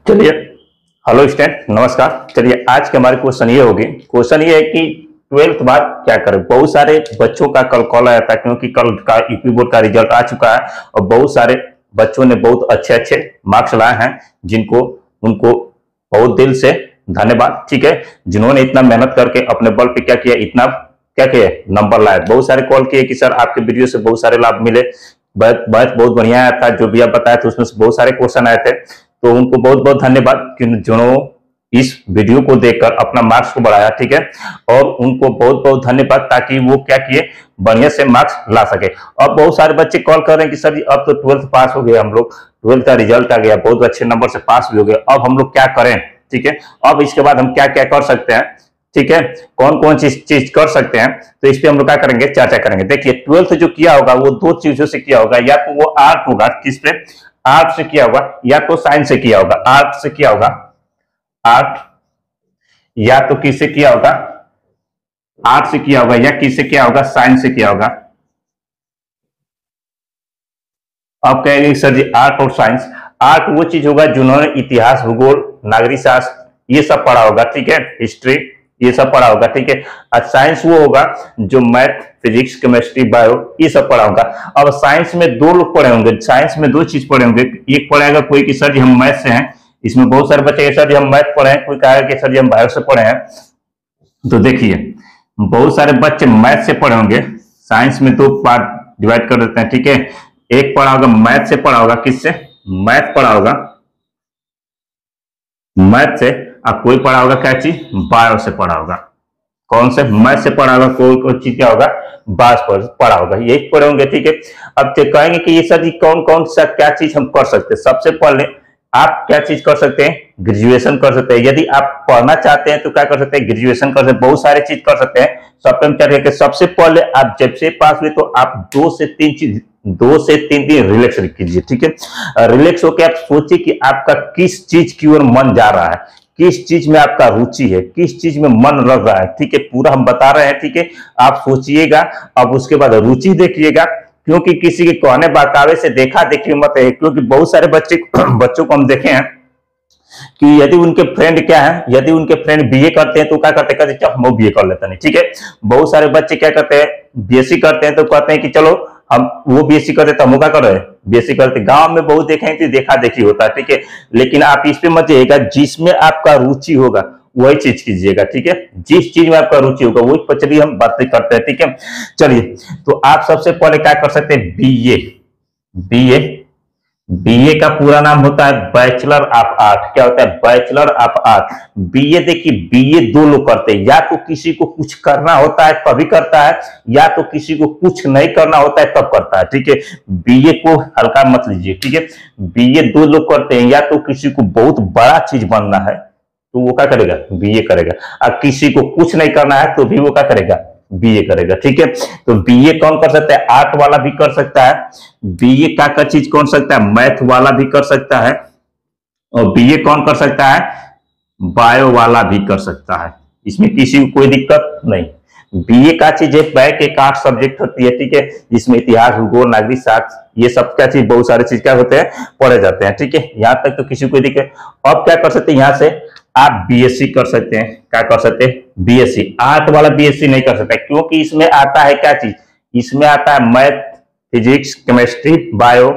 चलिए, hello student, नमस्कार। चलिए, आज के हमारे क्वेश्चन ये होगी। क्वेश्चन ये है कि 12th बाद क्या करें। बहुत सारे बच्चों का कल कॉल आया था, क्योंकि कल का यूपी बोर्ड का रिजल्ट आ चुका है और बहुत सारे बच्चों ने बहुत अच्छे अच्छे मार्क्स लाए हैं, जिनको उनको बहुत दिल से धन्यवाद। ठीक है, जिन्होंने इतना मेहनत करके अपने बल पे क्या किया, इतना क्या किया, नंबर लाए। बहुत सारे कॉल किए कि सर आपके वीडियो से बहुत सारे लाभ मिले, बहुत बढ़िया आया था, जो भी आप बताए थे उसमें से बहुत सारे क्वेश्चन आए थे। तो उनको बहुत बहुत धन्यवाद जिन्होंने इस वीडियो को देखकर अपना मार्क्स को बढ़ाया। ठीक है, और उनको बहुत बहुत धन्यवाद, ताकि वो क्या किए, बढ़िया से मार्क्स ला सके। अब बहुत सारे बच्चे कॉल कर रहे हैं कि सर जी अब तो 12th पास हो गए, हम लोग 12th का रिजल्ट आ गया, बहुत अच्छे नंबर से पास भी हो गए, अब हम लोग क्या करें। ठीक है, अब इसके बाद हम क्या क्या कर सकते हैं, ठीक है, कौन कौन चीज कर सकते हैं, तो इस पे हम लोग क्या करेंगे, चर्चा करेंगे। देखिए, 12th जो किया होगा वो दो चीजों से किया होगा, या तो वो आर्ट होगा, किस पे, आर्ट से किया होगा, या तो साइंस से किया होगा। आर्ट से किया होगा, आर्ट, या तो किससे किया होगा, आर्ट से किया होगा, या किससे किया होगा, साइंस से किया होगा। अब कहेंगे सर जी आर्ट और साइंस। आर्ट वो चीज होगा जिन्होंने इतिहास, भूगोल, नागरिक शास्त्र ये सब पढ़ा होगा, ठीक है, हिस्ट्री ये सब पढ़ा होगा। ठीक है, और साइंस वो होगा जो मैथ, फिजिक्स, केमिस्ट्री, बायो ये सब पढ़ा होगा। अब साइंस में दो लोग पढ़े होंगे, साइंस में दो चीज पढ़े होंगे। एक पढ़ेगा कोई कि सर जी हम मैथ से हैं, इसमें बहुत सारे बच्चे सर जी हम मैथ पढ़े हैं, कोई कहेगा कि सर जी हम बायो से पढ़े हैं। तो देखिए, बहुत सारे बच्चे मैथ से पढ़े होंगे। साइंस में दो पार्ट डिवाइड कर देते हैं। ठीक है, एक पढ़ा होगा मैथ से, पढ़ा होगा किससे, मैथ पढ़ा होगा मैथ से, अब कोई पढ़ा होगा क्या चीज, बायो से पढ़ा होगा। कौन से, मैथ से पढ़ा होगा, कोई चीज क्या होगा, बायो पढ़ा होगा, यही पढ़े होंगे। ठीक है, अब कहेंगे कि ये सर जी कौन कौन सा क्या चीज हम कर सकते हैं। सबसे पहले आप क्या चीज कर सकते हैं, ग्रेजुएशन कर सकते हैं। यदि आप पढ़ना चाहते हैं तो क्या कर सकते हैं, ग्रेजुएशन कर सकते हैं, बहुत सारे चीज कर सकते हैं। सबसे पहले आप जब से पास हुए तो आप 2 से 3 दिन रिलैक्स कीजिए। ठीक है, रिलैक्स होकर आप सोचिए कि आपका किस चीज की ओर मन जा रहा है, किस चीज में आपका रुचि है, किस चीज में मन लग रहा है। ठीक है, पूरा हम बता रहे हैं। ठीक है, आप सोचिएगा, अब उसके बाद रुचि देखिएगा, क्योंकि किसी के कहने बहकावे से देखा देखी मत है। क्योंकि बहुत सारे बच्चों को हम देखे हैं कि यदि उनके फ्रेंड क्या है, यदि उनके फ्रेंड बीए करते हैं तो क्या करते हैं, चल हम बीए कर लेते हैं। ठीक है, बहुत सारे बच्चे क्या करते हैं, बीएससी करते हैं तो कहते हैं कि चलो हम वो बीएससी करते तो हम क्या कर रहे हैं, बीएससी करते। गांव में बहुत देखे तो देखा देखी होता है। ठीक है, लेकिन आप इस पे मत जाइएगा, जिसमें आपका रुचि होगा वही चीज कीजिएगा। ठीक है, जिस चीज में आपका रुचि होगा वही पर चलिए हम बातें करते हैं। ठीक है, चलिए, तो आप सबसे पहले क्या कर सकते हैं, बीए। बीए बीए का पूरा नाम होता है बैचलर ऑफ आर्ट। क्या होता है, बैचलर ऑफ आर्ट। बीए, देखिए बीए दो लोग करते हैं, या तो किसी को कुछ करना होता है तभी करता है, या तो किसी को कुछ नहीं करना होता है तब करता है। ठीक है, बीए को हल्का मत लीजिए। ठीक है, बीए दो लोग करते हैं, या तो किसी को बहुत बड़ा चीज बनना है तो वो क्या करेगा, बीए करेगा, और किसी को कुछ नहीं करना है तो भी वो क्या करेगा, बीए करेगा। ठीक है, तो बीए कौन कर सकता है, आर्ट वाला भी कर सकता है। बीए का चीज कौन सकता है, मैथ वाला भी कर सकता है, और बीए कौन कर सकता है, बायो वाला भी कर सकता है। इसमें किसी को कोई दिक्कत नहीं। बीए का चीज एक बैक एक 8 सब्जेक्ट होती है। ठीक है, जिसमें इतिहास, भूगोल, नागरिक शास्त्र ये सब क्या चीज, बहुत सारे चीज क्या होते हैं, पढ़े जाते हैं। ठीक है, यहां तक तो किसी को दिक्कत। अब क्या कर सकते हैं, यहां से आप बीएससी कर सकते हैं। क्या कर सकते हैं, बीएससी। आर्ट वाला बीएससी नहीं कर सकता, क्योंकि इसमें आता है क्या चीज, इसमें आता है मैथ, फिजिक्स, केमिस्ट्री, बायो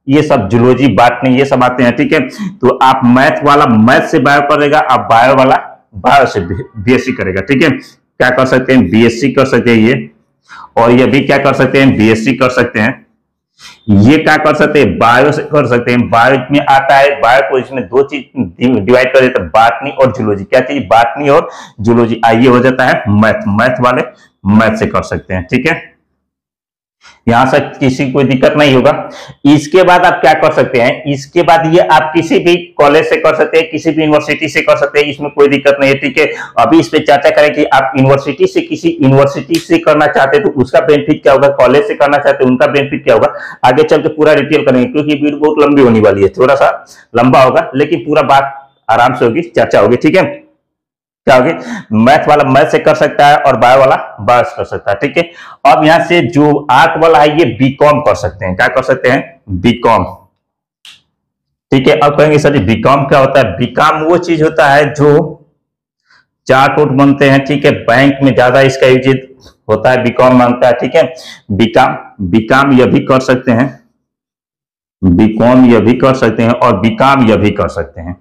ये सब, जूलॉजी, बॉटनी ये सब आते हैं। ठीक है, तो आप मैथ वाला मैथ से बायो करेगा, आप बायो वाला बायो से बीएससी करेगा। ठीक है, क्या कर सकते हैं, बीएससी कर सकते हैं ये, और ये भी क्या कर सकते हैं, बीएससी कर सकते हैं। ये क्या कर सकते हैं, बायो से कर सकते हैं। बायो में आता है, बायो को इसमें दो चीज डिवाइड कर देता है, बॉटनी और जूलॉजी। क्या चीज, बॉटनी और जूलॉजी। आइए हो जाता है मैथ, मैथ वाले मैथ से कर सकते हैं। ठीक है, यहां से किसी को कोई दिक्कत नहीं होगा। इसके बाद आप क्या कर सकते हैं, इसके बाद ये आप किसी भी कॉलेज से कर सकते हैं, किसी भी यूनिवर्सिटी से कर सकते हैं, इसमें कोई दिक्कत नहीं है। ठीक है, अभी इस पे चर्चा करें कि आप यूनिवर्सिटी से किसी यूनिवर्सिटी से करना चाहते हैं तो उसका बेनिफिट क्या होगा, कॉलेज से करना चाहते हैं उनका बेनिफिट क्या होगा। आगे चल के पूरा डिटेल करेंगे, क्योंकि वीडियो बहुत लंबी होने वाली है, थोड़ा सा लंबा होगा लेकिन पूरा बात आराम से होगी, चर्चा होगी। ठीक है, क्या होगी, मैथ वाला मैथ से कर सकता है और बायो वाला बायो से कर सकता है। ठीक है, अब यहां से जो आर्ट वाला है ये बीकॉम कर सकते हैं। क्या कर सकते हैं, बीकॉम। ठीक है। अब कहेंगे सर बीकॉम क्या होता है? बीकॉम वो चीज होता है जो चार्ट वोट बनते हैं, ठीक है, बैंक में ज्यादा इसका यूज होता है, बीकॉम मांगता है, ठीक है। बीकॉम बीकॉम यह भी कर सकते हैं, बीकॉम यह भी कर सकते हैं और बीकॉम यह भी कर सकते हैं,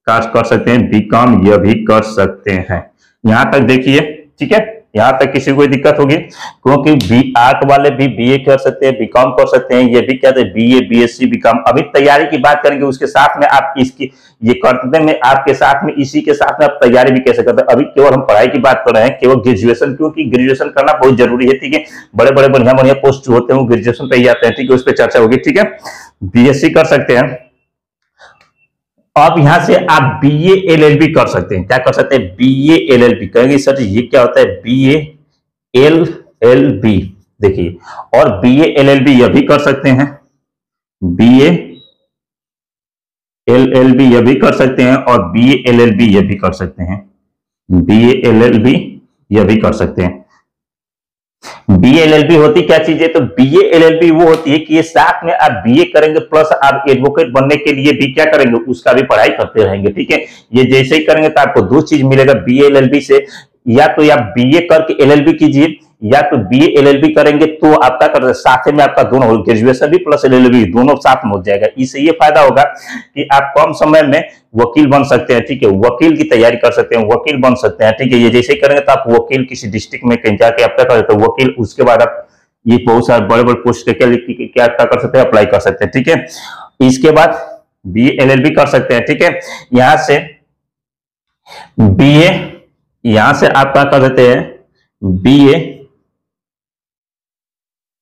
कर सकते हैं, बीकॉम यह भी कर सकते हैं। यहां तक देखिए, ठीक है, यहां तक किसी को कोई दिक्कत होगी? क्योंकि बी आर्ट वाले भी बीए कर सकते हैं, बीकॉम कर सकते हैं, ये भी क्या है बीए बीएससी बीकॉम। अभी तैयारी की बात करेंगे, उसके साथ में आप इसकी ये करते में आपके साथ में इसी के साथ में आप तैयारी भी कैसे करते हैं। अभी केवल हम पढ़ाई की बात कर रहे हैं, केवल ग्रेजुएशन, क्योंकि ग्रेजुएशन करना बहुत जरूरी है, ठीक है। बड़े बड़े बढ़िया बढ़िया पोस्ट होते हैं वो ग्रेजुएशन पे ही आते हैं, ठीक है, उस पर चर्चा होगी, ठीक है। बीएससी कर सकते हैं। अब यहां से आप बीए एलएलबी कर सकते हैं। क्या कर सकते हैं? बीए एलएलबी कहेंगे सर ये क्या होता है? बीए एलएलबी देखिए, और बीए एलएलबी यह भी कर सकते हैं, बीए एलएलबी यह भी कर सकते हैं और बीए एलएलबी यह भी कर सकते हैं, बीए एलएलबी यह भी कर सकते हैं। बीए एलएलबी होती क्या चीज है? तो बीए एलएलबी वो होती है कि ये साथ में आप बीए करेंगे प्लस आप एडवोकेट बनने के लिए भी क्या करेंगे, उसका भी पढ़ाई करते रहेंगे, ठीक है। ये जैसे ही करेंगे तो आपको दो चीज मिलेगा बीए एलएलबी से, या तो आप बीए करके एलएलबी कीजिए, या तो बीए एलएलबी करेंगे तो आपका कर साथ में आपका दोनों ग्रेजुएशन भी प्लस एलएलबी दोनों साथ में हो जाएगा। इससे ये फायदा होगा कि आप कम समय में वकील बन सकते हैं, ठीक है, वकील की तैयारी कर सकते हैं, वकील बन सकते हैं, ठीक है। ये जैसे ही करेंगे तो आप वकील किसी डिस्ट्रिक्ट में कहीं जाके आप क्या कर सकते हैं, वकील, उसके बाद आप ये बहुत सारे बड़े बड़े पोस्ट के क्या कर सकते हैं, अप्लाई कर सकते हैं, ठीक है। इसके बाद बीए एलएलबी कर सकते हैं, ठीक है। यहां से बीए, यहां से आप क्या कर सकते हैं, बीए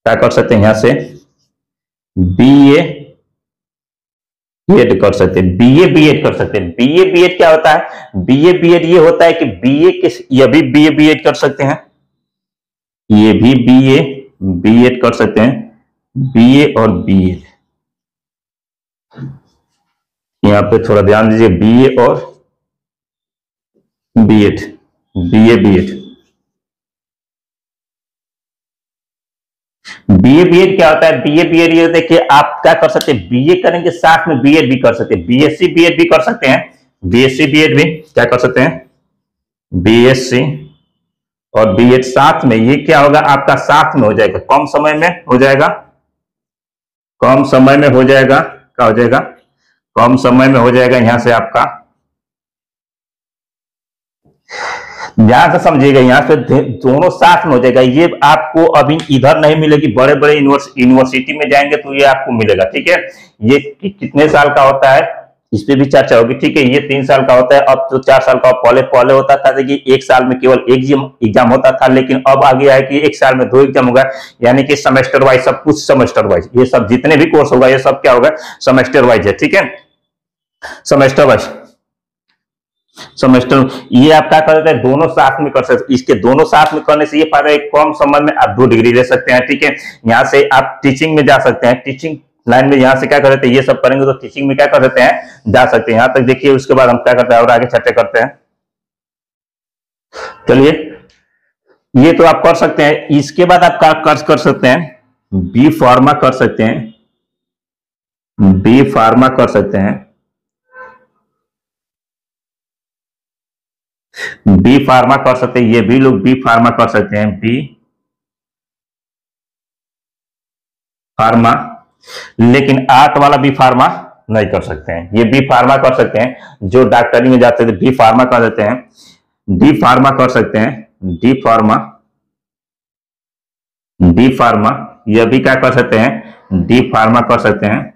क्या कर सकते हैं, यहां से बीए बीएड कर सकते हैं, बीए बीएड कर सकते हैं। बीए बीएड क्या होता है? बीए बीएड ये होता है कि बीए के ये भी बीए बीएड कर सकते हैं, ये भी बीए बीएड कर सकते हैं, बीए और बीएड, यहां पे थोड़ा ध्यान दीजिए, बीए और BEd, BA BEd. BA BEd क्या होता है? बीए बीएड ये होता है कि आप क्या कर सकते हैं, बीए करेंगे साथ में बीएड भी कर सकते हैं, बीएससी बीएड भी कर सकते हैं, बीएससी बीएड भी क्या कर सकते हैं, बीएससी और बीएड साथ में। ये क्या होगा आपका, साथ में हो जाएगा, कम समय में हो जाएगा, कम समय में हो जाएगा, क्या हो जाएगा, कम समय में हो जाएगा। यहां से आपका ध्यान से समझिएगा, यहाँ से दोनों साथ में हो जाएगा। ये आपको अभी इधर नहीं मिलेगी, बड़े बड़े यूनिवर्सिटी में जाएंगे तो ये आपको मिलेगा, ठीक है। ये कितने साल का होता है इस पे भी चर्चा होगी, ठीक है। ये 3 साल का होता है, अब तो 4 साल का। पहले होता था कि 1 साल में केवल एग्जाम होता था, लेकिन अब आ गया है कि 1 साल में 2 एग्जाम होगा, यानी कि सेमेस्टर वाइज, सब कुछ सेमेस्टर वाइज, ये सब जितने भी कोर्स होगा ये सब क्या होगा, सेमेस्टर वाइज है, ठीक है, सेमेस्टर वाइज। सेमेस्टर ये आप क्या करते हैं, दोनों साथ में कर सकते। इसके दोनों साथ में करने से ये फायदा है, कम समय में आप 2 डिग्री ले सकते हैं, ठीक है। यहाँ से आप टीचिंग में जा सकते हैं, टीचिंग लाइन में यहाँ से क्या करते हैं, ये सब करेंगे तो टीचिंग में क्या कर सकते हैं, जा सकते हैं। यहाँ तक देखिए, उसके बाद हम क्या करते हैं और आगे चर्चा करते हैं। चलिए, ये तो आप कर सकते हैं। इसके बाद आप क्या कर सकते हैं, बी फार्मा कर सकते हैं, बी फार्मा कर सकते हैं, बी फार्मा कर सकते हैं, ये भी लोग बी फार्मा कर सकते हैं, बी फार्मा। लेकिन आर्ट वाला बी फार्मा नहीं कर सकते हैं। ये बी फार्मा कर सकते हैं, जो डॉक्टरी में जाते थे बी फार्मा कर देते हैं, डी फार्मा कर सकते हैं, डी फार्मा, डी फार्मा यह भी क्या कर सकते हैं, डी फार्मा कर सकते हैं,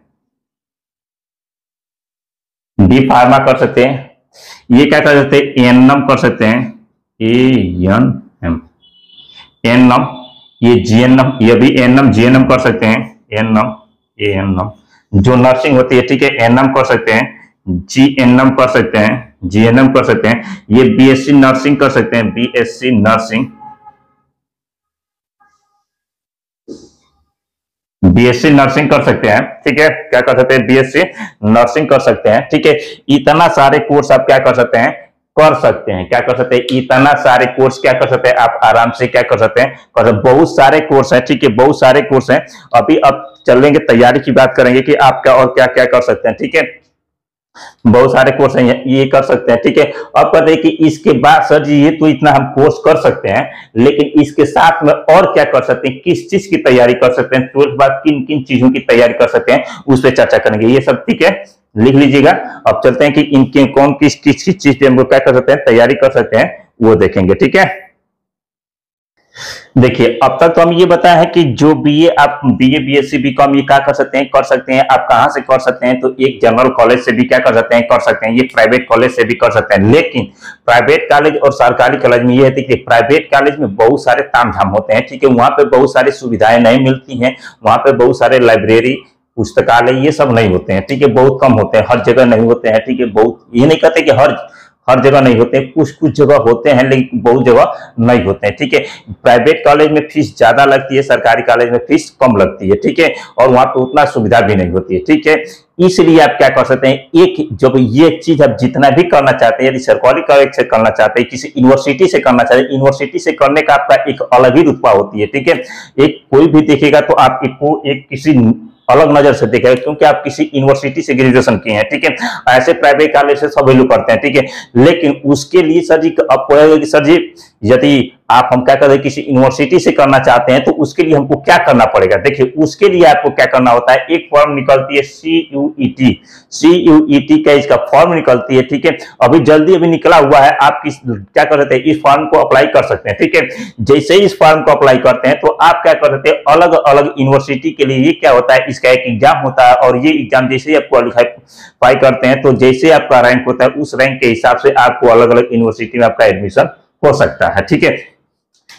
डी फार्मा कर सकते हैं। ये क्या कर सकते हैं, एनएम कर सकते हैं, एएनएम, एनएम, ये जीएनएम, ये भी एनएम जीएनएम कर सकते हैं, एनएम एएनएम जो नर्सिंग होती है, ठीक है, एनएम कर सकते हैं, जीएनएम कर सकते हैं, जीएनएम कर सकते हैं। ये बीएससी नर्सिंग कर सकते हैं, बीएससी नर्सिंग, बीएससी नर्सिंग कर सकते हैं, ठीक है, क्या कर सकते हैं, बीएससी नर्सिंग कर सकते हैं, ठीक है। इतना सारे कोर्स आप क्या कर सकते हैं, कर सकते हैं, क्या कर सकते हैं, इतना सारे कोर्स क्या कर सकते हैं, आप आराम से क्या कर सकते हैं, बहुत सारे कोर्स हैं, ठीक है, बहुत सारे कोर्स हैं। अभी अब चलेंगे, तैयारी की बात करेंगे कि आप क्या और क्या क्या कर सकते हैं, ठीक है। बहुत सारे कोर्स हैं, ये कर सकते हैं, ठीक है। अब कहते हैं कि इसके बाद सर जी ये तो इतना हम कोर्स कर सकते हैं, लेकिन इसके साथ में और क्या कर सकते हैं, किस चीज की तैयारी कर सकते हैं, 12th बाद किन किन चीजों की तैयारी कर सकते हैं, उस पर चर्चा करेंगे। ये सब ठीक है, लिख लीजिएगा। अब चलते हैं कि इनके कौन किस किस किस चीज पे हम लोग क्या कर सकते हैं, तैयारी कर सकते हैं, वो देखेंगे, ठीक है। देखिए अब तक तो हम ये बताया है कि जो बीए आप बीए बीएससी बीकॉम ये क्या कर सकते हैं, आप कहां से कर सकते हैं, तो एक जनरल कॉलेज से भी क्या कर सकते हैं, कर सकते हैं, ये प्राइवेट कॉलेज से भी कर सकते हैं। लेकिन प्राइवेट कॉलेज और सरकारी कॉलेज में ये है कि प्राइवेट कॉलेज में बहुत सारे तामझाम होते हैं, ठीक है, वहां पे बहुत सारी सुविधाएं नहीं मिलती हैं, वहां पे बहुत सारे लाइब्रेरी पुस्तकालय ये सब नहीं होते हैं, ठीक है, बहुत कम होते हैं, हर जगह नहीं होते हैं, ठीक है। बहुत ये नहीं कहते कि हर जगह नहीं होते, कुछ कुछ जगह होते हैं लेकिन बहुत जगह नहीं होते हैं, ठीक है। प्राइवेट कॉलेज में फीस ज्यादा लगती है, सरकारी कॉलेज में फीस कम लगती है, ठीक है, और वहां पे उतना सुविधा भी नहीं होती है, ठीक है। इसलिए आप क्या कर सकते हैं, एक जब ये चीज आप जितना भी करना चाहते हैं, यदि सरकारी कॉलेज से करना चाहते हैं, किसी यूनिवर्सिटी से करना चाहते हैं, यूनिवर्सिटी से करने का आपका एक अलग ही रुतबा होती है, ठीक है। एक कोई भी देखेगा तो आपको एक किसी अलग नजर से देखेगा, क्योंकि आप किसी यूनिवर्सिटी से ग्रेजुएशन किए हैं, ठीक है। ऐसे प्राइवेट कॉलेज से सब लोग करते हैं, ठीक है। लेकिन उसके लिए सर जी अब कि सर जी यदि आप हम क्या करते हैं किसी यूनिवर्सिटी से करना चाहते हैं तो उसके लिए हमको क्या करना पड़ेगा, देखिए उसके लिए आपको क्या करना होता है, एक फॉर्म निकलती है CUET का इसका फॉर्म निकलती है, ठीक है। अभी जल्दी अभी निकला हुआ है, आप क्या कर सकते हैं, इस फॉर्म को अप्लाई कर सकते हैं, ठीक है। जैसे ही इस फॉर्म को अप्लाई करते हैं तो आप क्या कर सकते हैं, अलग अलग यूनिवर्सिटी के लिए ये क्या होता है, इसका एक एग्जाम होता है, और ये एग्जाम जैसे ही आप क्वालिफाई करते हैं तो जैसे आपका रैंक होता है उस रैंक के हिसाब से आपको अलग अलग यूनिवर्सिटी में आपका एडमिशन हो सकता है, ठीक है।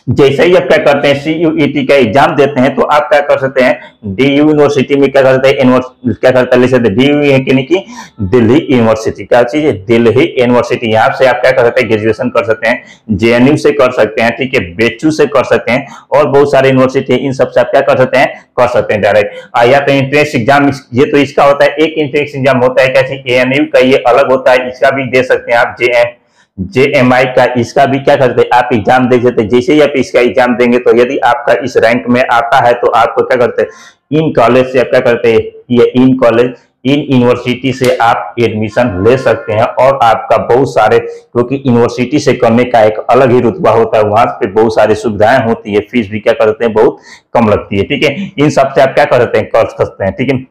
जैसे ही आप क्या करते हैं CUET का एग्जाम देते हैं तो आप क्या कर सकते हैं, DU यूनिवर्सिटी में क्या करते हैं, क्या करते हैं, DU है कि दिल्ली यूनिवर्सिटी, क्या चीज है, दिल्ली यूनिवर्सिटी, यहाँ से आप क्या कर सकते हैं, ग्रेजुएशन कर सकते हैं, JNU से कर सकते हैं, ठीक है, BHU से कर सकते हैं, और बहुत सारे यूनिवर्सिटी है, इन सबसे आप क्या कर सकते हैं डायरेक्ट। या तो एंट्रेंस एग्जाम, ये तो इसका होता है, एक एंट्रेंस एग्जाम होता है, कैसे ANU का ये अलग होता है, इसका भी दे सकते हैं आप, JMI का, इसका भी क्या करते हैं आप एग्जाम दे देते हैं। जैसे ही आप इसका एग्जाम देंगे तो यदि आपका इस रैंक में आता है तो आपको क्या करते हैं, इन कॉलेज से आप क्या करते हैं, ये इन कॉलेज इन यूनिवर्सिटी से आप एडमिशन ले सकते हैं, और आपका बहुत सारे, क्योंकि यूनिवर्सिटी से करने का एक अलग ही रुतबा होता है, वहां पे बहुत सारी सुविधाएं होती है, फीस भी क्या करते हैं बहुत कम लगती है, ठीक है। इन सब से आप क्या करते हैं, कर सकते हैं, ठीक है।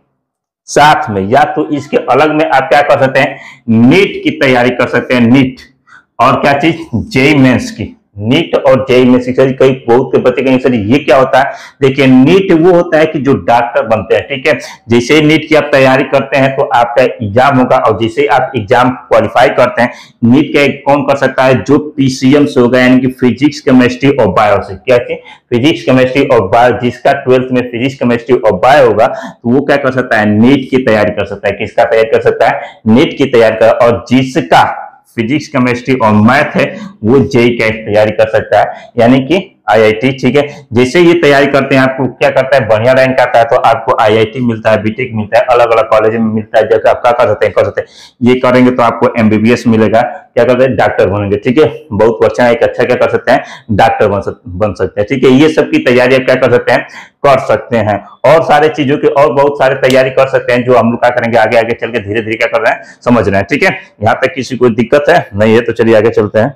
साथ में या तो इसके अलग में आप क्या कर सकते हैं, नीट की तैयारी कर सकते हैं, नीट और क्या चीज, जेई मेंस की, नीट और जेई मेंस की। कई बहुत के बच्चे कहेंगे सर ये क्या होता है, देखिए नीट वो होता है कि जो डॉक्टर बनते हैं, ठीक है। जैसे नीट की आप तैयारी करते हैं तो आपका एग्जाम होगा, और जैसे आप एग्जाम क्वालिफाई करते हैं, नीट का कौन कर सकता है, जो PCM से होगा, यानी कि फिजिक्स केमिस्ट्री और बायो से, क्या फिजिक्स केमिस्ट्री और बायो, जिसका 12th में फिजिक्स केमिस्ट्री और बायो होगा तो वो क्या कर सकता है, नीट की तैयारी कर सकता है। किसका तैयारी कर सकता है, नीट की तैयारी कर, और जिसका फिजिक्स केमिस्ट्री और मैथ है वो जेई का तैयारी कर सकता है, यानी कि IIT, ठीक है। जैसे ये तैयारी करते हैं आपको क्या करता है, बढ़िया रैंक आता है तो आपको IIT मिलता है, बीटेक मिलता है, अलग अलग कॉलेज में मिलता है। जैसे आप क्या कर सकते हैं, ये करेंगे तो आपको MBBS मिलेगा, क्या करते हैं, डॉक्टर बनेंगे, ठीक है। बहुत अच्छा एक अच्छा क्या कर सकते हैं, डॉक्टर बन सकते हैं, ठीक है। ये सब की तैयारी आप क्या कर सकते हैं, कर सकते हैं, और सारे चीजों की और बहुत सारे तैयारी कर सकते हैं, जो हम लोग क्या करेंगे आगे आगे चल के धीरे धीरे क्या कर रहे हैं, समझ रहे हैं, ठीक है। यहाँ तक किसी को दिक्कत है नहीं है तो चलिए आगे चलते हैं।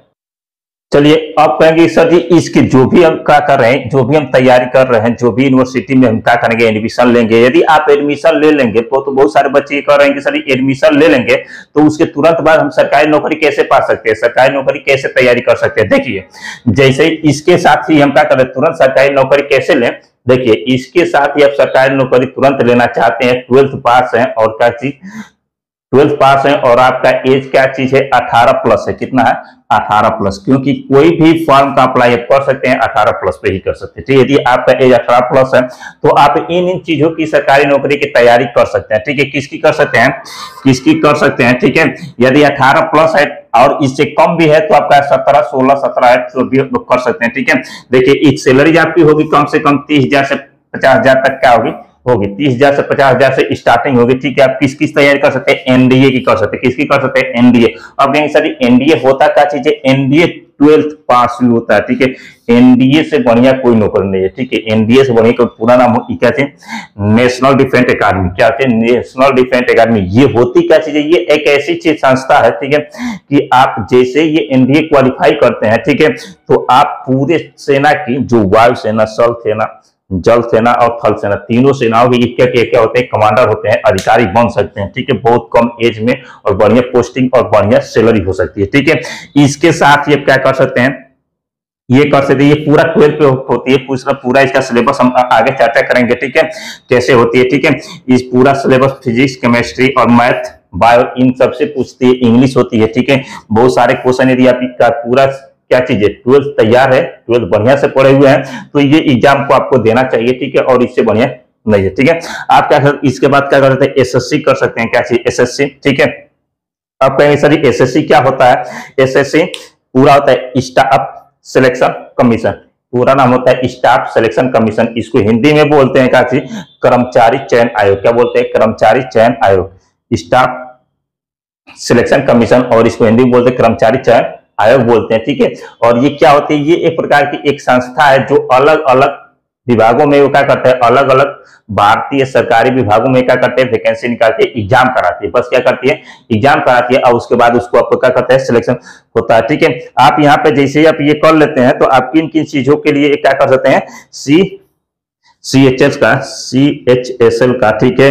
चलिए अब कहेंगे सर जी इसकी जो भी हम क्या कर रहे हैं, जो भी हम तैयारी कर रहे हैं, जो भी यूनिवर्सिटी में हम क्या करेंगे, एडमिशन लेंगे। यदि आप एडमिशन ले लेंगे तो बहुत सारे बच्चे कह रहे हैं कि सर एडमिशन ले लेंगे तो उसके तुरंत बाद हम सरकारी नौकरी कैसे पा सकते हैं, सरकारी नौकरी कैसे तैयारी कर सकते हैं। देखिए जैसे इसके साथ ही हम क्या करें, तुरंत सरकारी नौकरी कैसे लें। देखिए इसके साथ ही आप सरकारी नौकरी तुरंत लेना चाहते हैं, 12th पास है, और क्या चीज 12th पास है, और आपका एज क्या चीज है, 18 प्लस है। कितना है, 18 प्लस, क्योंकि कोई भी फॉर्म का अप्लाई कर सकते हैं 18 प्लस पे ही कर सकते हैं। यदि आपका एज 18 प्लस है तो आप इन चीजों की सरकारी नौकरी की तैयारी कर सकते हैं, ठीक है। किसकी कर सकते हैं, किसकी कर सकते हैं, ठीक है। यदि 18 प्लस है और इससे कम भी है तो आपका 17, 16, 17 है तो भी कर सकते हैं, ठीक है। देखिए इस सैलरी आपकी होगी कम से कम 30,000 से 50,000 तक क्या होगी, होगी, 30,000 से 50,000 से स्टार्टिंग होगी। ठीक है, आप किस किस तैयारी कर सकते हैं, एनडीए की कर सकते हैं। किसकी कर सकते हैं, एनडीए। अब कहेंगे सर एनडीए होता क्या चीज है, एनडीए 12th पास भी होता है। ठीक है, एनडीए से बढ़िया कोई नौकरी नहीं है। ठीक है, एनडीए से बढ़िया कोई, पूरा नाम क्या थे, नेशनल डिफेंस अकादमी। क्या थे, नेशनल डिफेंस अकादमी। ये होती क्या चीज है, ये एक ऐसी चीज संस्था है, ठीक है, कि आप जैसे ये एनडीए क्वालिफाई करते हैं, ठीक है, तो आप पूरे सेना की, जो वायुसेना, स्थल सेना, जल सेना और थल सेना, तीनों सेनाओं के क्या क्या होते हैं, कमांडर होते हैं, अधिकारी बन सकते हैं। ठीक है, बहुत कम एज में और बढ़िया पोस्टिंग और बढ़िया सैलरी हो सकती है। ठीक है, इसके साथ ये क्या कर सकते हैं, ये कर सकते हैं, ये पूरा 12 पे होती है, पूरा इसका सिलेबस हम आगे चर्चा करेंगे। ठीक है, कैसे होती है। ठीक है, इस पूरा सिलेबस फिजिक्स, केमिस्ट्री और मैथ, बायो, इन सबसे पूछती है। इंग्लिश होती है। ठीक है, बहुत सारे क्वेश्चन यदि आपका पूरा क्या चीज है, 12th तैयार है, 12th बढ़िया से पढ़े हुए हैं, तो ये एग्जाम को आपको देना चाहिए। ठीक है, और इससे बढ़िया नहीं है। ठीक है, आप क्या कर, इसके बाद क्या कर सकते हैं, एसएससी कर सकते हैं। क्या चीज, एसएससी। ठीक है, अब कहेंगे सर एसएससी क्या होता है, एसएससी पूरा होता है स्टाफ सिलेक्शन कमीशन। पूरा नाम होता है स्टाफ सिलेक्शन कमीशन। इसको हिंदी में बोलते हैं क्या चीज, कर्मचारी चयन आयोग। क्या बोलते हैं, कर्मचारी चयन आयोग, स्टाफ सिलेक्शन कमीशन, और इसको हिंदी में बोलते हैं कर्मचारी चयन आयोग बोलते हैं। ठीक है, और ये क्या होती है, ये एक प्रकार की एक संस्था है जो अलग अलग विभागों में वो क्या करते हैं, अलग अलग भारतीय सरकारी विभागों में क्या करते हैं, वैकेंसी निकाल के एग्जाम कराती है। बस क्या करती है, एग्जाम कराती है, और उसके बाद उसको आपको क्या करते हैं, सिलेक्शन होता है। ठीक है, आप यहाँ पे जैसे ही आप ये कर लेते हैं, तो आप किन किन चीजों के लिए क्या कर सकते हैं, CHS का, CHSL का, ठीक है,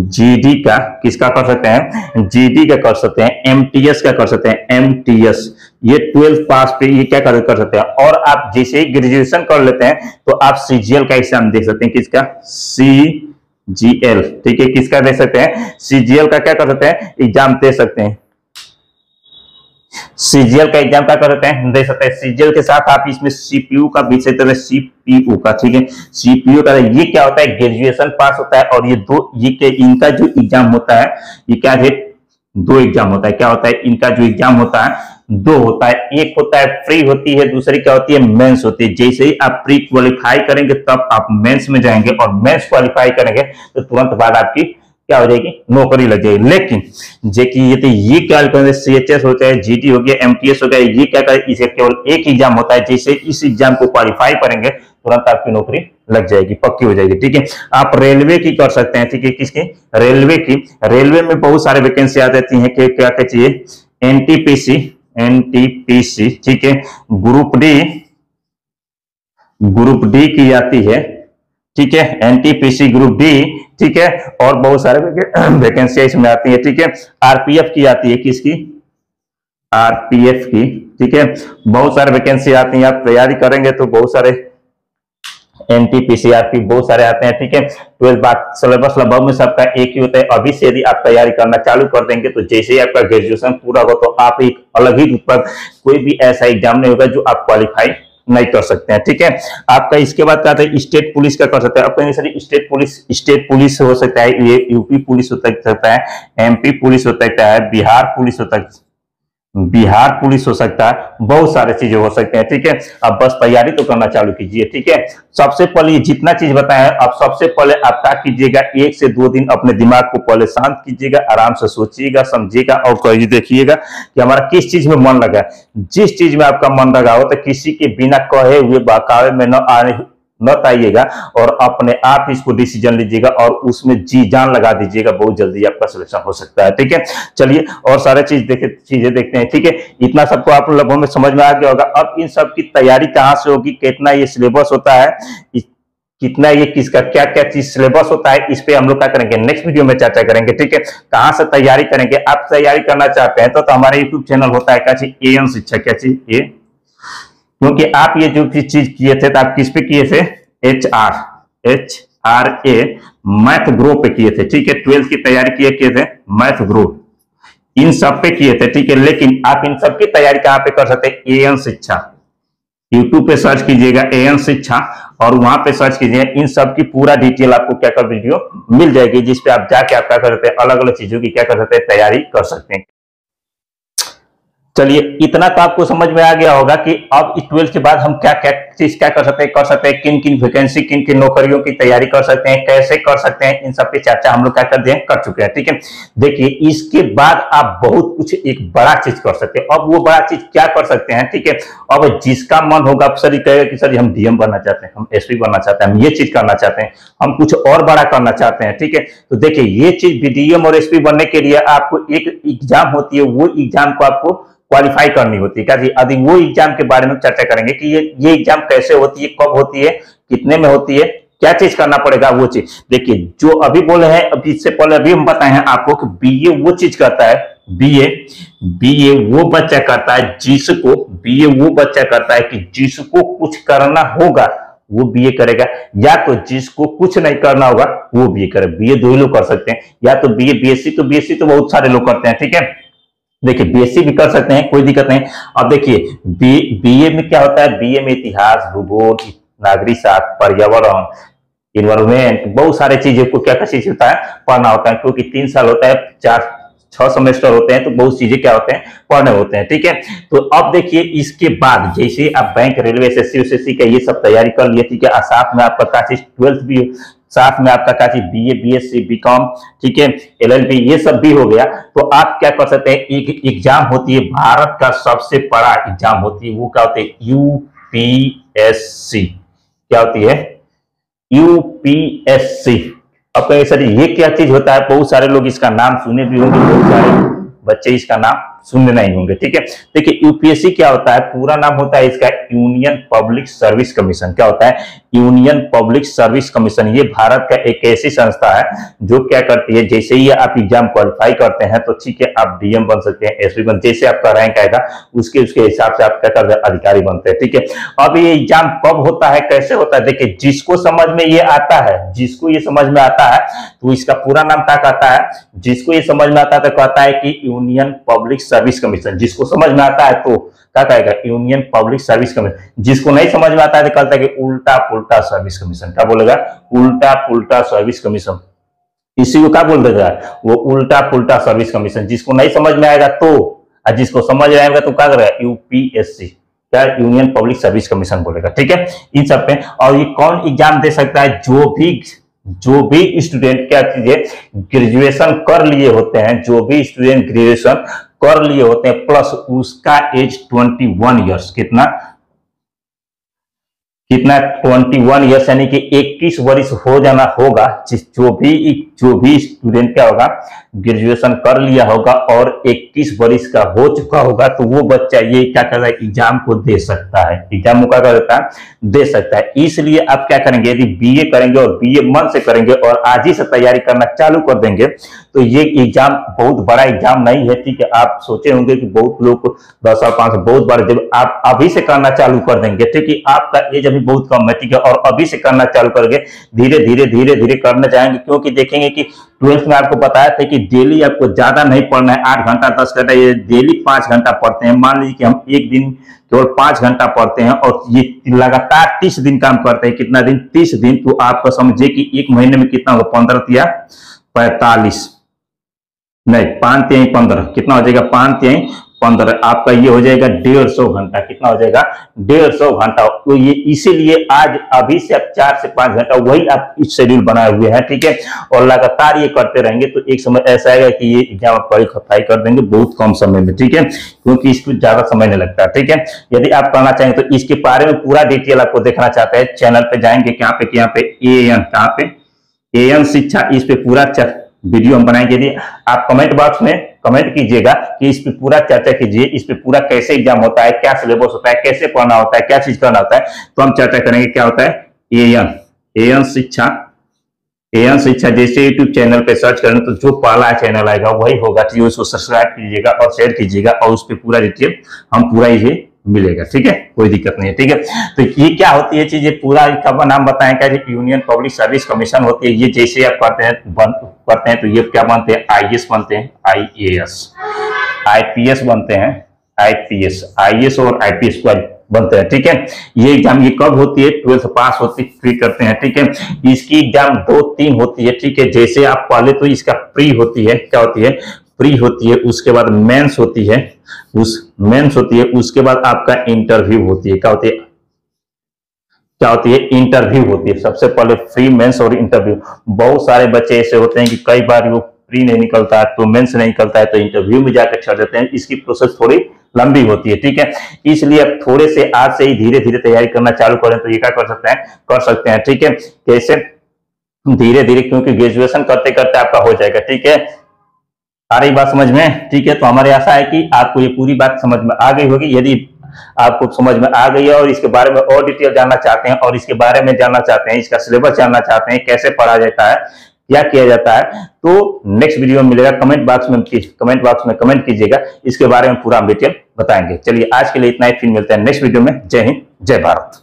GD का, किसका कर सकते हैं, GD का कर सकते हैं, MTS का कर सकते हैं, MTS, ये 12 पास पे ये क्या कर सकते हैं। और आप जैसे ही ग्रेजुएशन कर लेते हैं, तो आप CGL का एग्जाम दे सकते हैं। किसका, CGL। ठीक है, किसका दे सकते हैं, CGL का क्या कर सकते हैं, एग्जाम दे सकते हैं। सीजीएल का एग्जाम क्या करते हैं, दे सकते हैं। सीजीएल के साथ आप इसमें सीपीयू का भी सकते, सीपीयू का। ठीक है, सीपीयू का ये क्या होता है, ग्रेजुएशन पास होता है, और ये दो, ये इनका जो एग्जाम होता है, ये क्या है, 2 एग्जाम होता है। क्या होता है, इनका जो एग्जाम होता है 2 होता है। एक होता है प्री होती है, दूसरी क्या होती है, मेंस होती है। जैसे ही आप प्री क्वालिफाई करेंगे तब आप मेंस में जाएंगे, और मेंस क्वालिफाई करेंगे तो तुरंत बाद आपकी क्या हो जाएगी, नौकरी लग जाएगी। लेकिन ये क्या करेंगे, CHS हो चाहे GD हो गया, MTS हो गया, ये क्या करें, इसे केवल एक एग्जाम होता है। जैसे इस एग्जाम को क्वालिफाई करेंगे तुरंत आपकी नौकरी लग जाएगी, पक्की हो जाएगी। ठीक है, आप रेलवे की कर सकते हैं। ठीक है, किसकी, रेलवे की। रेलवे में बहुत सारे वैकेंसी आ जाती है, क्या क्या चाहिए, NTPC। ठीक है, ग्रुप डी की आती है। ठीक है, NTPC ग्रुप डी। ठीक है, और बहुत सारे वैकेंसी इसमें आती है। ठीक है, RPF की आती है, किसकी, RPF की। ठीक है, बहुत सारे वैकेंसी आती हैं, आप तैयारी करेंगे तो बहुत सारे NTPC RPF बहुत सारे आते हैं। ठीक है, 12 बात सिलेबस लगभग में सबका एक ही होता है। अभी से यदि आप तैयारी करना चालू कर देंगे तो जैसे ही आपका ग्रेजुएशन पूरा हो तो आप एक अलग ही रूप पर, कोई भी ऐसा एग्जाम नहीं होगा जो आप क्वालिफाई नहीं कर सकते हैं। ठीक है, आपका इसके बाद क्या है, स्टेट पुलिस का कर सकते हैं। आप कहेंगे सर स्टेट पुलिस हो सकता है, ये यूपी पुलिस हो सकता है, MP पुलिस हो सकता है, बिहार पुलिस हो सकता है, बहुत सारे चीजें हो सकते हैं। ठीक है, अब बस तैयारी तो करना चालू कीजिए। ठीक है, सबसे पहले जितना चीज बताया है, अब सबसे पहले आप क्या कीजिएगा, 1 से 2 दिन अपने दिमाग को पहले शांत कीजिएगा, आराम से सोचिएगा, समझिएगा, और कहिए, देखिएगा कि हमारा किस चीज में मन लगा है। जिस चीज में आपका मन लगा हो तो किसी के बिना कहे हुए बहकावे में न आइएगा, और अपने आप इसको डिसीजन लीजिएगा और उसमें जी जान लगा दीजिएगा, बहुत जल्दी आपका सिलेक्शन हो सकता है। ठीक है, चलिए और सारे चीजें देखते हैं। ठीक है, इतना सबको आप लोगों में समझ में आ गया होगा। अब इन सब की तैयारी कहाँ से होगी, कितना ये सिलेबस होता है, कितना ये किसका क्या क्या चीज सिलेबस होता है, इस पे हम लोग क्या करेंगे, नेक्स्ट वीडियो में चर्चा करेंगे। ठीक है, कहाँ से तैयारी करेंगे, आप तैयारी करना चाहते हैं तो हमारे यूट्यूब चैनल होता है क्या चीज, AN शिक्षा। क्या चीज, ये, क्योंकि आप ये जो चीज किए थे तो आप किस पे किए थे, HRA मैथ ग्रो पे किए थे। ठीक है, 12th की तैयारी किए थे मैथ ग्रो, इन सब पे किए थे। ठीक है, लेकिन आप इन सब की तैयारी कहाँ पे कर सकते हैं, AN शिक्षा। यूट्यूब पे सर्च कीजिएगा AN शिक्षा, और वहां पे सर्च कीजिएगा, इन सब की पूरा डिटेल आपको क्या कर वीडियो मिल जाएगी, जिसपे आप जाके आप क्या कर सकते हैं, अलग अलग चीजों की क्या कर सकते हैं, तैयारी कर सकते हैं। चलिए, इतना तो आपको समझ में आ गया होगा कि अब 12th के बाद हम क्या क्या चीज क्या कर सकते हैं, किन किन वैकेंसी, किन किन नौकरियों की तैयारी कर सकते हैं, कैसे कर सकते हैं, इन सब पे चर्चा हम लोग क्या कर दिए, कर चुके हैं। ठीक है, देखिए इसके बाद आप बहुत कुछ एक बड़ा चीज कर सकते हैं। अब वो बड़ा चीज क्या कर सकते हैं, ठीक है, अब जिसका मन होगा सर कहेगा कि सर हम डीएम बनना चाहते हैं, हम एसपी बनना चाहते हैं, हम ये चीज करना चाहते हैं, हम कुछ और बड़ा करना चाहते हैं। ठीक है, तो देखिए ये चीज डीएम और एसपी बनने के लिए आपको एक एग्जाम होती है, वो एग्जाम को आपको क्वालिफाई करनी होती है। क्या अभी वो एग्जाम के बारे में चर्चा करेंगे कि ये एग्जाम कैसे होती है, कब होती है, कितने में होती है, क्या चीज करना पड़ेगा, वो चीज देखिए जो अभी बोले हैं। अभी इससे पहले अभी हम बताए हैं आपको कि बीए वो चीज करता है, बीए वो बच्चा करता है जिसको, बीए वो बच्चा करता है कि जिसको कुछ करना होगा वो बीए करेगा, या तो जिसको कुछ नहीं करना होगा वो बीए करेगा। बीए दो ही लोग कर सकते हैं, या तो बीए बीएससी तो बहुत सारे लोग करते हैं। ठीक है, देखिए बीएससी भी कर सकते हैं, कोई दिक्कत नहीं। अब देखिए बीए में क्या होता है, बीए में इतिहास, भूगोल, नागरिक शास्त्र, पर्यावरण, इन्वायरमेंट, बहुत सारे चीजें को क्या चीज होता है, पढ़ना होता है। क्योंकि 3 साल होता है, 6 सेमेस्टर होते हैं, तो बहुत चीजें क्या होते हैं, पढ़ने होते हैं। ठीक है, तो अब देखिए इसके बाद जैसे आप बैंक, रेलवे, एसएससी का ये सब तैयारी कर लिए, ठीक है, साथ में आपका क्या चीज 12th भी, साथ में आपका क्या चीज बीए, बीएससी, बीकॉम, ठीक है, एलएलबी, ये सब भी हो गया। तो आप क्या कर सकते हैं, एक एग्जाम होती है, भारत का सबसे बड़ा एग्जाम होती है, वो क्या होती है, यूपीएससी। क्या होती है, यूपीएससी। अब कहें सर ये क्या चीज होता है, बहुत सारे लोग इसका नाम सुने भी होंगे, बहुत सारे बच्चे इसका नाम सुनने नहीं होंगे। ठीक है, देखिए यूपीएससी क्या होता है, पूरा नाम होता है इसका यूनियन पब्लिक सर्विस कमीशन। क्या होता है, यूनियन पब्लिक सर्विस कमीशन। ये भारत का एक ऐसी संस्था है जो क्या करती है, जैसे ही आप एग्जाम क्वालिफाई करते हैं तो ठीक है आप डीएम बन सकते हैं, एसपी बन, जैसे आपका रैंक आएगा उसके हिसाब से आप क्या करते हैं, अधिकारी बनते हैं। ठीक है, अब ये एग्जाम कब होता है, कैसे होता है, देखिए जिसको समझ में ये आता है, जिसको ये समझ में आता है तो इसका पूरा नाम क्या कहता है, जिसको ये समझ में आता है तो कहता है कि यूनियन पब्लिक सर्विस कमीशन। जिसको समझ में आता है तो क्या कहेगा, यूनियन पब्लिक सर्विस कमीशन। जिसको नहीं समझ में आता है तो कहता है कि उल्टा पुल्टा सर्विस कमीशन। क्या बोलेगा, उल्टा पुल्टा सर्विस कमीशन। इसी को क्या बोल देगा, वो उल्टा पुल्टा सर्विस कमीशन। जिसको नहीं समझ में आएगा तो, और जिसको समझ में आएगा तो क्या करेगा, यूपीएससी, क्या यूनियन पब्लिक सर्विस कमीशन बोलेगा। ठीक है, इन सब पे। और ये कौन एग्जाम दे सकता है, जो भी स्टूडेंट क्या चीजें ग्रेजुएशन कर लिए होते हैं, जो भी स्टूडेंट ग्रेजुएशन कर लिए होते हैं प्लस उसका एज 21 ईयर्स, कितना 21 ईयर्स, यानी कि 21 वर्ष हो जाना होगा। जो भी स्टूडेंट क्या होगा, ग्रेजुएशन कर लिया होगा और 21 वर्ष का हो चुका होगा तो वो बच्चा ये क्या करता है, एग्जाम को दे सकता है, एग्जाम को क्या करता है, दे सकता है। इसलिए आप क्या करेंगे, यदि बीए करेंगे और बीए मन से करेंगे और आज ही से तैयारी करना चालू कर देंगे तो ये एग्जाम बहुत बड़ा एग्जाम नहीं है। ठीक है, आप सोचे होंगे कि बहुत लोग 10 साल 5 साल बहुत बड़ा, जब आप अभी से करना चालू कर देंगे, ठीक है, आपका एज अभी बहुत कम है, ठीक है, और अभी से करना चालू करके धीरे धीरे करना चाहेंगे। क्योंकि देखेंगे कि 12th में आपको बताया था कि डेली आपको ज्यादा नहीं पढ़ना है, 8 घंटा 10 घंटा, ये डेली 5 घंटा पढ़ते हैं। मान लीजिए कि हम एक दिन केवल 5 घंटा पढ़ते हैं और ये लगातार 30 दिन काम करते हैं। कितना दिन, 30 दिन। तो आपको समझे कि एक महीने में कितना होगा, 15 या 45 नहीं, 5 या 15, कितना हो जाएगा, 5 या 15, आपका ये हो जाएगा 150 घंटा। कितना हो जाएगा, 150 घंटा। तो ये इसीलिए आज अभी से आप 4 से 5 घंटा वही आप इस शेड्यूल बनाए हुए हैं। ठीक है, और लगातार ये करते रहेंगे तो एक समय ऐसा आएगा कि ये एग्जाम आप क्वालिफाई कर देंगे बहुत कम समय में। ठीक है, क्योंकि इसको ज्यादा समय नहीं लगता। ठीक है, यदि आप करना चाहेंगे तो इसके बारे में पूरा डिटेल आपको देखना चाहते हैं, चैनल पे जाएंगे, यहाँ पे एएन, कहाँ पे, एएन शिक्षा, इस पे पूरा वीडियो हम बनाएंगे। यदि आप कमेंट बॉक्स में कमेंट कीजिएगा कि इस पे पूरा चर्चा कीजिए, इस पे पूरा कैसे एग्जाम होता है, क्या सिलेबस होता है, कैसे पढ़ना होता है, क्या चीज करना होता है, तो हम चर्चा करेंगे। क्या होता है एएन शिक्षा, एएन शिक्षा जैसे यूट्यूब चैनल पे सर्च करें तो जो पहला चैनल आएगा वही होगा। ठीक है, उसको सब्सक्राइब कीजिएगा और शेयर कीजिएगा और उस पर पूरा डिटेल हम पूरा ये मिलेगा। ठीक है, कोई दिक्कत नहीं है। ठीक है, तो ये क्या होती है चीज, ये पूरा इसका नाम बताएं, क्या यूनियन पब्लिक सर्विस कमीशन होती है। ये जैसे आप करते हैं तो ये क्या बनते हैं, आईएएस बनते हैं, आईएएस, आईपीएस बनते हैं, आईपीएस, आईएएस और आईपीएस बनते हैं। ठीक है, ये एग्जाम ये कब होती है, 12th पास होती प्री करते हैं। ठीक है, इसकी एग्जाम 2-3 होती है। ठीक है, जैसे आप पहले तो इसका प्री होती है, क्या होती है, प्री होती है, उसके बाद मेंस होती है, उसके बाद आपका इंटरव्यू होती है। क्या होती है? इंटरव्यू होती है। सबसे पहले प्री, मेंस और इंटरव्यू। बहुत सारे बच्चे ऐसे होते हैं कि कई बार वो प्री नहीं निकलता है तो मेंस नहीं निकलता है तो इंटरव्यू में जाकर चढ़ जाते हैं। इसकी प्रोसेस थोड़ी लंबी होती है, ठीक है। इसलिए अब थोड़े से आज से ही धीरे धीरे तैयारी करना चालू करें तो ये क्या कर सकते हैं, ठीक है। कैसे? धीरे धीरे, क्योंकि ग्रेजुएशन करते करते आपका हो जाएगा, ठीक है। आ रही बात समझ में? ठीक है। तो हमारी आशा है कि आपको ये पूरी बात समझ में आ गई होगी। यदि आपको समझ में आ गई है और इसके बारे में और डिटेल जानना चाहते हैं और इसके बारे में जानना चाहते हैं, इसका सिलेबस जानना चाहते हैं, कैसे पढ़ा जाता है, क्या किया जाता है, तो नेक्स्ट वीडियो में मिलेगा। कमेंट बॉक्स में कमेंट कीजिएगा, इसके बारे में पूरा हम डिटेल बताएंगे। चलिए आज के लिए इतना ही, फिर मिलते हैं नेक्स्ट वीडियो में। जय हिंद, जय भारत।